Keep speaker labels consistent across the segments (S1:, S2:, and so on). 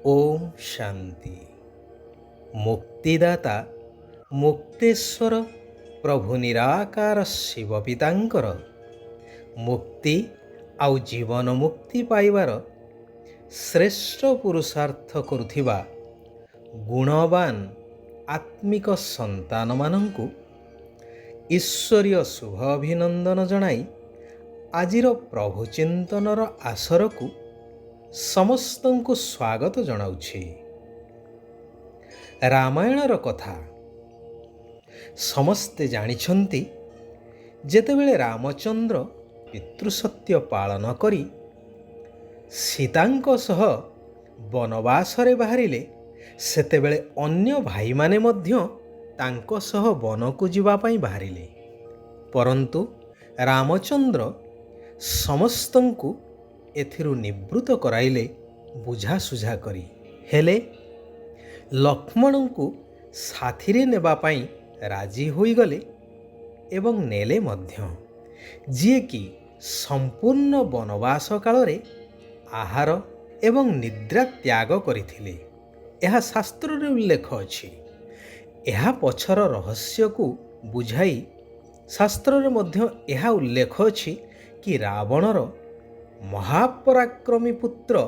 S1: ओम शांति। मुक्तिदाता मुक्तेश्वर प्रभु निराकार शिव पितांकर मुक्ति आउ जीवन मुक्ति पाइबार श्रेष्ठ पुरुषार्थ करुथिबा गुणवान आत्मिक संतान मानंकु ईश्वरीय शुभ अभिनंदन जणाई आजिर प्रभु चिंतनर आसरकु समस्तंकु स्वागत जणाउछि। रामायणर कथा समस्ते जानिछन्ति। जेतेबेले रामचंद्र पितृसत्य पालन करी सीतांक सह वनवासरे बाहरिले सेतेबेले अन्य भाई माने मध्य तांको सह वनकु जिबा पई बाहरिले, परंतु रामचंद्र समस्तंकु एथिरु निवृत्त कराइले बुझासुझा करी। हेले लक्ष्मणंकु साथिरे नेबा पई राजी होइगले एवं नेले मध्य, जिए कि संपूर्ण वनवास कालरे आहार एवं निद्रा त्याग करिथिले। यह शास्त्र रे उल्लेख अछि। यह पछर रहस्य को बुझाई शास्त्र रे मध्य यह उल्लेख अछि कि रावणर महापराक्रमी पुत्र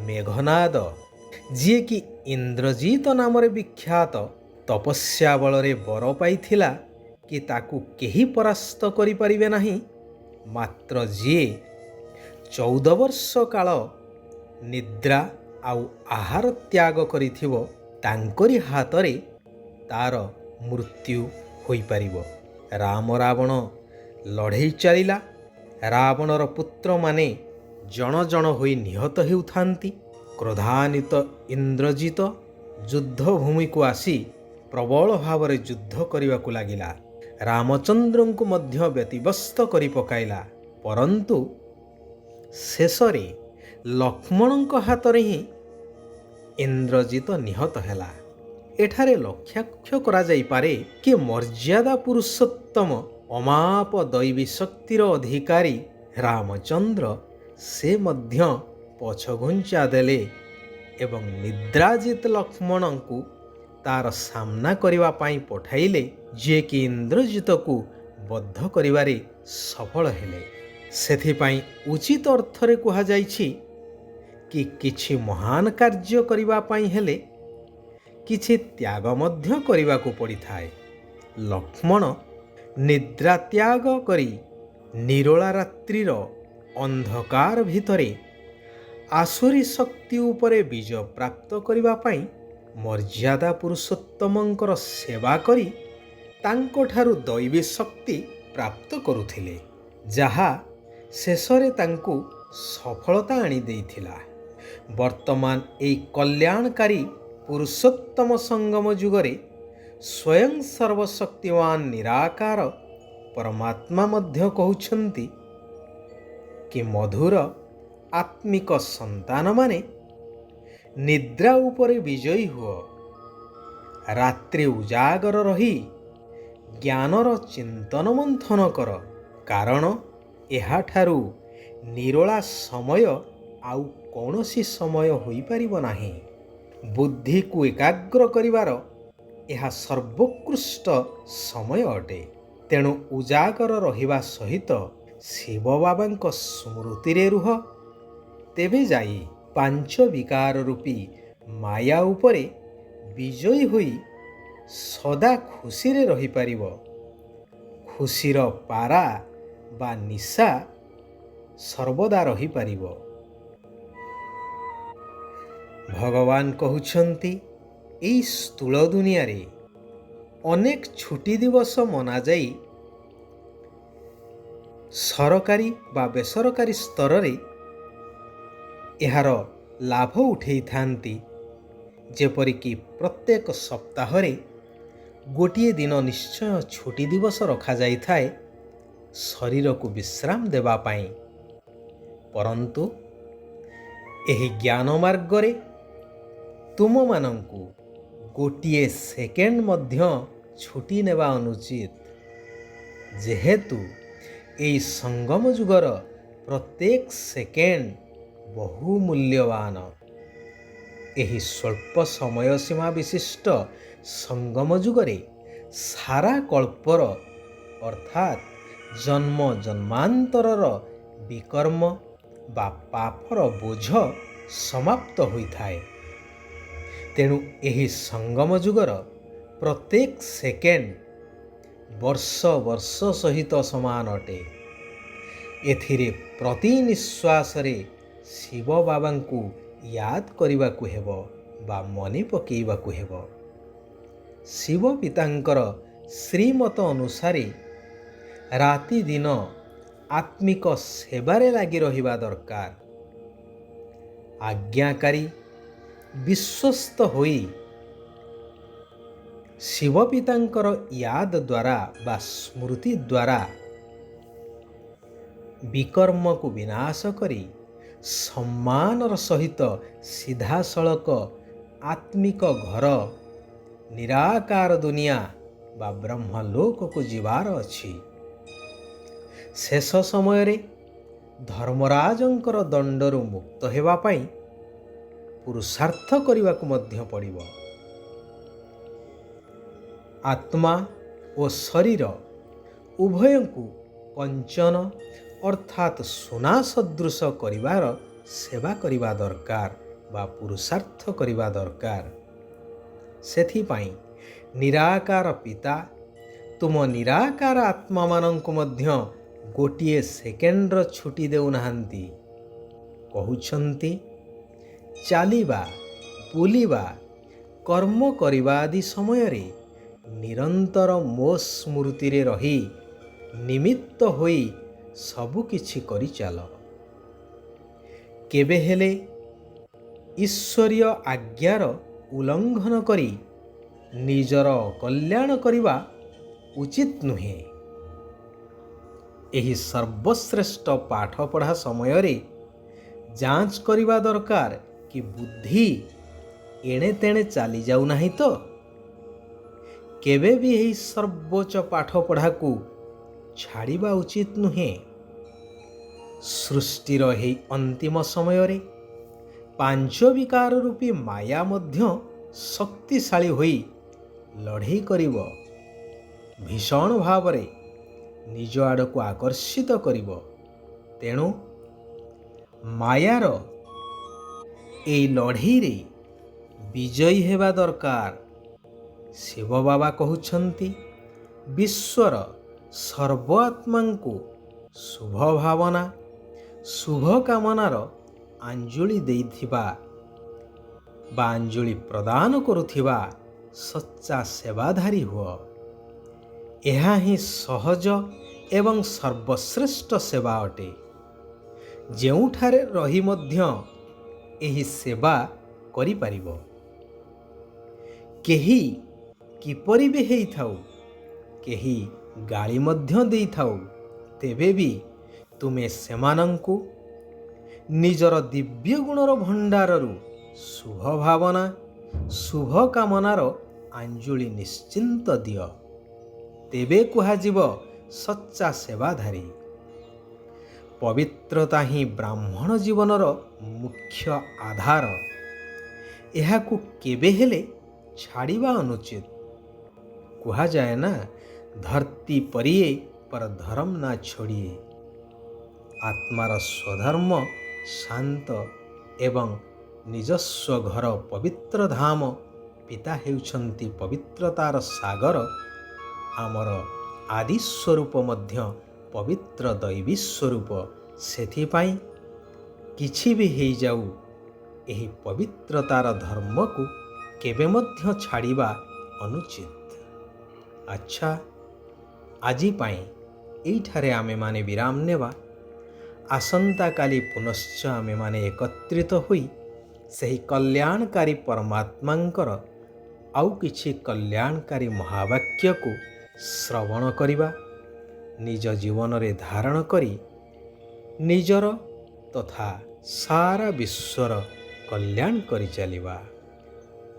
S1: मेघनाद, जिए कि इंद्रजीत नाम विख्यात तपस्या बलरे बर पाइथिला कि ताकू केही परास्त करि परिबे नाही, मात्र जिए 14 वर्ष काल निद्रा आउ आहार त्याग करिथिबो तांकरी हातरे तार मृत्यु होई परिबो। राम रावण लढ़ई चलिला। रावणर पुत्र माने जण जण होई निहत हेउथांती। क्रोधान्वित इंद्रजित युद्ध भूमि को आसी प्रबल भावरे युद्ध करने को लागिला। रामचंद्र को मध्य व्यतिव्यस्त करि पकाइला, परंतु शेषरे लक्ष्मण हाथ ही इंद्रजित निहत हैला। एठारे लक्ष्याख्य करा जाई पारे कि मर्यादा पुरुषोत्तम अमाप दैवी शक्तिर अधिकारी रामचंद्र से मध्य पछघुंचा देले एवं निद्राजित लक्ष्मण को तार सामना करिवा पाई पठाइले, जे कि इंद्रजित को बद्ध करिवारे सफल हेले। सेथिपाई उचित अर्थरे कुहा जाइछि कि किछि महान कार्य करिवा पाई हेले किछि त्याग मध्य करिवा को पड़ी थाए। लक्ष्मण निद्रा त्याग करी निरोला रात्रिर अंधकार भितरे आसुरी शक्ति उपरे विजय प्राप्त करिवा पाई मर्यादा पुरुषोत्तमंकर सेवा करी तांको ठारु दैवी शक्ति प्राप्त करुथिले, जहा शेषरे तांको सफलता आनी देइथिला। वर्तमान एई कल्याणकारी पुरुषोत्तम संगम जुगरे स्वयं सर्वशक्तिवान निराकार परमात्मा मध्य कहउछन्ति कि मधुर आत्मिक संतान माने निद्रा उपरे विजयी हुओ, रात्रि उजागर रही ज्ञानर चिंतन मंथन कर, कारण एहाठारु निरोला समय आउ कौनसी समय होई परिबो नाही। बुद्धि को एकाग्र करिवार यह सर्वोत्कृष्ट समय अटे। तेणु उजागर रहिबा सहित शिव बाबांक स्मृति रे रुह, तेबे जाई पांच विकार रूपी माया उपरे विजयी होई सदा खुशी रे रही परिबो। खुशीर पारा बा निशा सर्वदा रही परिबो। भगवान कहउछन्ति एई स्थूल दुनिया रे अनेक छुट्टी दिवस मना जाई सरकारी बा बेसरकारी स्तर रे एहार लाभ उठेई थांती। जेपरिक प्रत्येक सप्ताह रे गोटिए दिन निश्चय छुट्टी दिवस रखा जाई थाए शरीर को विश्राम देवा पाई, परंतु एही ज्ञान मार्ग रे तुम मानंकु गोटिए सेकेंड मध्य छुट्टी नेबा अनुचित, जेहेतु एई संगम जुगर प्रत्येक सेकेंड बहुमूल्यवान। ଏହି ସ୍ୱଳ୍ପ ସମୟ ସୀମା ବିଶିଷ୍ଟ ସଙ୍ଗମ ଯୁଗରେ ସାରା କଳ୍ପର ଅର୍ଥାତ୍ ଜନ୍ମ ଜନ୍ମାନ୍ତରର ବିକର୍ମ ବା ପାପର ବୋଝ ସମାପ୍ତ ହୋଇଥାଏ। ତେଣୁ ଏହି ସଙ୍ଗମ ଯୁଗର ପ୍ରତ୍ୟେକ ସେକେଣ୍ଡ ବର୍ଷ ବର୍ଷ ସହିତ ସମାନ ଅଟେ। ଏଥିରେ ପ୍ରତି ନିଶ୍ୱାସରେ ଶିବ ବାବାଙ୍କୁ ୟାଦ କରିବାକୁ ହେବ ବା ମନେ ପକାଇବାକୁ ହେବ। ଶିବ ପିତାଙ୍କର ଶ୍ରୀମତ ଅନୁସାରେ ରାତି ଦିନ ଆତ୍ମିକ ସେବାରେ ଲାଗି ରହିବା ଦରକାର। ଆଜ୍ଞାକାରୀ ବିଶ୍ୱସ୍ତ ହୋଇ ଶିବ ପିତାଙ୍କର ୟାଦ ଦ୍ୱାରା ବା ସ୍ମୃତି ଦ୍ୱାରା ବିକର୍ମକୁ ବିନାଶ କରି ସମ୍ମାନର ସହିତ ସିଧାସଳଖ ଆତ୍ମିକ ଘର ନିରାକାର ଦୁନିଆ ବା ବ୍ରହ୍ମଲୋକକୁ ଯିବାର ଅଛି। ଶେଷ ସମୟରେ ଧର୍ମରାଜଙ୍କର ଦଣ୍ଡରୁ ମୁକ୍ତ ହେବା ପାଇଁ ପୁରୁଷାର୍ଥ କରିବାକୁ ମଧ୍ୟ ପଡ଼ିବ। ଆତ୍ମା ଓ ଶରୀର ଉଭୟଙ୍କୁ କଞ୍ଚନ ଅର୍ଥାତ୍ ସୁନା ସଦୃଶ କରିବାର ସେବା କରିବା ଦରକାର ବା ପୁରୁଷାର୍ଥ କରିବା ଦରକାର। ସେଥିପାଇଁ ନିରାକାର ପିତା ତୁମ ନିରାକାର ଆତ୍ମାମାନଙ୍କୁ ମଧ୍ୟ ଗୋଟିଏ ସେକେଣ୍ଡର ଛୁଟି ଦେଉନାହାନ୍ତି। କହୁଛନ୍ତି ଚାଲିବା, ବୁଲିବା, କର୍ମ କରିବା ଆଦି ସମୟରେ ନିରନ୍ତର ମୋ ସ୍ମୃତିରେ ରହି ନିମିତ୍ତ ହୋଇ ସବୁକିଛି କରିଚାଲ। କେବେ ହେଲେ ଈଶ୍ୱରୀୟ ଆଜ୍ଞାର ଉଲ୍ଲଙ୍ଘନ କରି ନିଜର କଲ୍ୟାଣ କରିବା ଉଚିତ ନୁହେଁ। ଏହି ସର୍ବଶ୍ରେଷ୍ଠ ପାଠପଢ଼ା ସମୟରେ ଯାଞ୍ଚ କରିବା ଦରକାର କି ବୁଦ୍ଧି ଏଣେ ତେଣେ ଚାଲିଯାଉ ନାହିଁ ତ। କେବେ ବି ଏହି ସର୍ବୋଚ୍ଚ ପାଠପଢ଼ାକୁ ଛାଡ଼ିବା ଉଚିତ ନୁହେଁ। ସୃଷ୍ଟିର ଏହି ଅନ୍ତିମ ସମୟରେ ପାଞ୍ଚ ବିକାର ରୂପୀ ମାୟା ମଧ୍ୟ ଶକ୍ତିଶାଳୀ ହୋଇ ଲଢ଼େଇ କରିବ, ଭୀଷଣ ଭାବରେ ନିଜ ଆଡ଼କୁ ଆକର୍ଷିତ କରିବ। ତେଣୁ ମାୟାର ଏହି ଲଢ଼େଇରେ ବିଜୟୀ ହେବା ଦରକାର। ଶିବ ବାବା କହୁଛନ୍ତି ବିଶ୍ୱର ସର୍ବ ଆତ୍ମାଙ୍କୁ ଶୁଭ ଭାବନା, ଶୁଭ କାମନାର ଆଞ୍ଜଳି ଦେଇଥିବା ବା ଆଞ୍ଜଳି ପ୍ରଦାନ କରୁଥିବା ସଚ୍ଚା ସେବାଧାରୀ ହୁଅ। ଏହା ହିଁ ସହଜ ଏବଂ ସର୍ବଶ୍ରେଷ୍ଠ ସେବା ଅଟେ। ଯେଉଁଠାରେ ରହି ମଧ୍ୟ ଏହି ସେବା କରିପାରିବ। କେହି କିପରି ବି ହେଇଥାଉ, କେହି ଗାଳି ମଧ୍ୟ ଦେଇଥାଉ, ତେବେ ବି ତୁମେ ସେମାନଙ୍କୁ ନିଜର ଦିବ୍ୟ ଗୁଣର ଭଣ୍ଡାରରୁ ଶୁଭ ଭାବନା, ଶୁଭ କାମନାର ଆଞ୍ଜଳି ନିଶ୍ଚିନ୍ତ ଦିଅ। ତେବେ କୁହାଯିବ ସଚ୍ଚା ସେବାଧାରୀ। ପବିତ୍ରତା ହିଁ ବ୍ରାହ୍ମଣ ଜୀବନର ମୁଖ୍ୟ ଆଧାର। ଏହାକୁ କେବେ ହେଲେ ଛାଡ଼ିବା ଅନୁଚିତ। କୁହାଯାଏ ନା, ଧରତୀ ପରିଏ ପର ଧର୍ମ ନା ଛୋଡ଼ିଏ। ଆତ୍ମାର ସ୍ୱଧର୍ମ ଶାନ୍ତ ଏବଂ ନିଜସ୍ୱ ଘର ପବିତ୍ର ଧାମ ପିତା ହେଉଛନ୍ତି ପବିତ୍ରତାର ସାଗର। ଆମର ଆଦି ସ୍ୱରୂପ ମଧ୍ୟ ପବିତ୍ର ଦୈବୀ ସ୍ୱରୂପ। ସେଥିପାଇଁ କିଛି ବି ହେଇଯାଉ, ଏହି ପବିତ୍ରତାର ଧର୍ମକୁ କେବେ ମଧ୍ୟ ଛାଡ଼ିବା ଅନୁଚିତ। ଆଚ୍ଛା, ଆଜି ପାଇଁ ଏଇଠାରେ ଆମେମାନେ ବିରାମ ନେବା। ଆସନ୍ତାକାଲି ପୁନଶ୍ଚ ଆମେମାନେ ଏକତ୍ରିତ ହୋଇ ସେହି କଲ୍ୟାଣକାରୀ ପରମାତ୍ମାଙ୍କର ଆଉ କିଛି କଲ୍ୟାଣକାରୀ ମହାବାକ୍ୟକୁ ଶ୍ରବଣ କରିବା, ନିଜ ଜୀବନରେ ଧାରଣ କରି ନିଜର ତଥା ସାରା ବିଶ୍ୱର କଲ୍ୟାଣ କରିଚାଲିବା।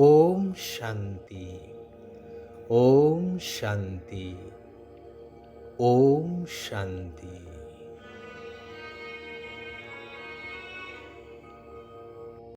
S1: ଓମ୍ ଶାନ୍ତି, ଓମ୍ ଶାନ୍ତି, ଓମ୍ ଶାନ୍ତି।